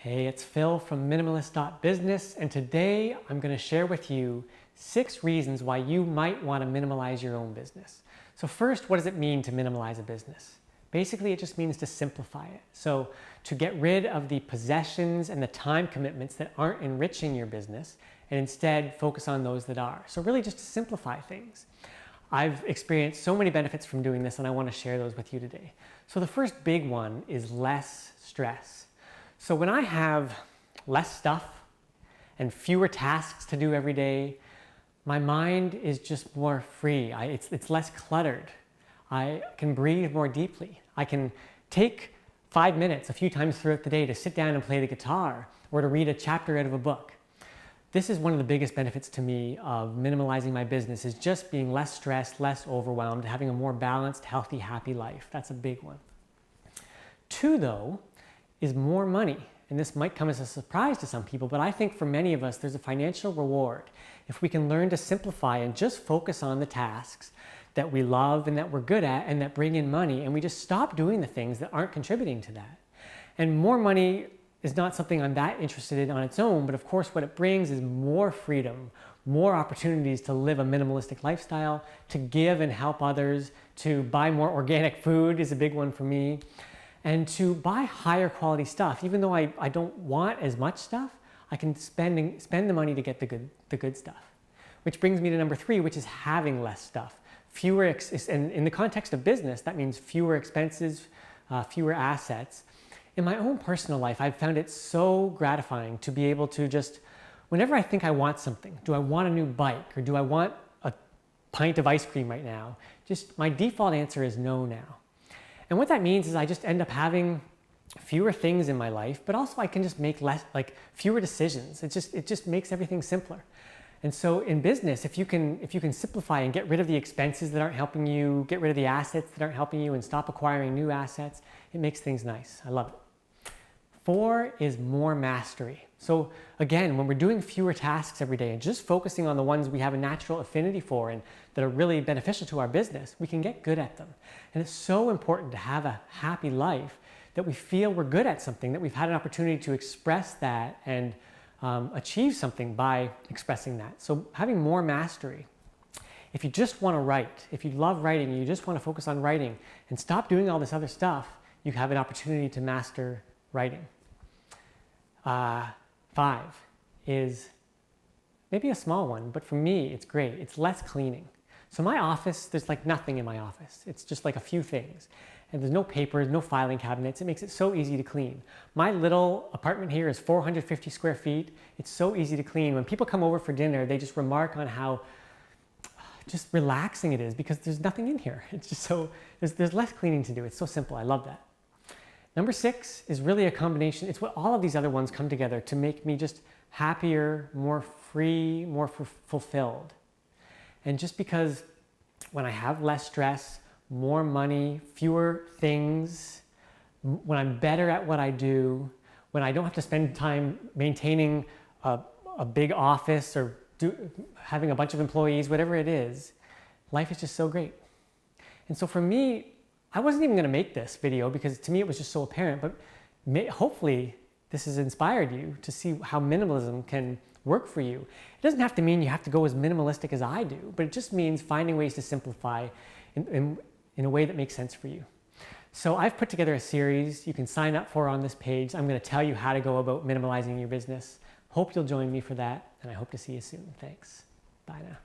Hey, it's Phil from Minimalist.business, and today I'm going to share with you 6 reasons why you might want to minimalize your own business. So first, what does it mean to minimalize a business? Basically, it just means to simplify it. So to get rid of the possessions and the time commitments that aren't enriching your business and instead focus on those that are. So really just to simplify things. I've experienced so many benefits from doing this, and I want to share those with you today. So the first big one is less stress. So when I have less stuff and fewer tasks to do every day, my mind is just more free. It's less cluttered. I can breathe more deeply. I can take 5 minutes a few times throughout the day to sit down and play the guitar or to read a chapter out of a book. This is one of the biggest benefits to me of minimalizing my business, is just being less stressed, less overwhelmed, having a more balanced, healthy, happy life. That's a big one. 2, though, is more money. And this might come as a surprise to some people, but I think for many of us, there's a financial reward if we can learn to simplify and just focus on the tasks that we love and that we're good at and that bring in money, and we just stop doing the things that aren't contributing to that. And more money is not something I'm that interested in on its own, but of course what it brings is more freedom, more opportunities to live a minimalistic lifestyle, to give and help others, to buy more organic food is a big one for me, and to buy higher quality stuff. Even though I don't want as much stuff, I can spend the money to get the good stuff. Which brings me to number 3, which is having less stuff. And in the context of business, that means fewer expenses, fewer assets. In my own personal life, I've found it so gratifying to be able to just, whenever I think I want something, do I want a new bike or do I want a pint of ice cream right now? Just my default answer is no now. And what that means is I just end up having fewer things in my life, but also I can just make fewer decisions. It just makes everything simpler. And so in business, if you can simplify and get rid of the expenses that aren't helping you, get rid of the assets that aren't helping you, and stop acquiring new assets, it makes things nice. I love it. 4 is more mastery. So again, when we're doing fewer tasks every day and just focusing on the ones we have a natural affinity for and that are really beneficial to our business, we can get good at them. And it's so important to have a happy life that we feel we're good at something, that we've had an opportunity to express that and achieve something by expressing that. So having more mastery. If you just want to write, if you love writing and you just want to focus on writing and stop doing all this other stuff, you have an opportunity to master writing. 5 is maybe a small one, but for me, it's great. It's less cleaning. So my office, there's nothing in my office. It's just a few things. And there's no papers, no filing cabinets. It makes it so easy to clean. My little apartment here is 450 square feet. It's so easy to clean. When people come over for dinner, they just remark on how just relaxing it is because there's nothing in here. It's just so, there's less cleaning to do. It's so simple. I love that. Number 6 is really a combination. It's what all of these other ones come together to make me just happier, more free, more fulfilled. And just because when I have less stress, more money, fewer things, when I'm better at what I do, when I don't have to spend time maintaining a big office or having a bunch of employees, whatever it is, life is just so great. And so for me, I wasn't even going to make this video because to me it was just so apparent, but hopefully this has inspired you to see how minimalism can work for you. It doesn't have to mean you have to go as minimalistic as I do, but it just means finding ways to simplify in a way that makes sense for you. So I've put together a series you can sign up for on this page. I'm going to tell you how to go about minimalizing your business. Hope you'll join me for that, and I hope to see you soon. Thanks. Bye now.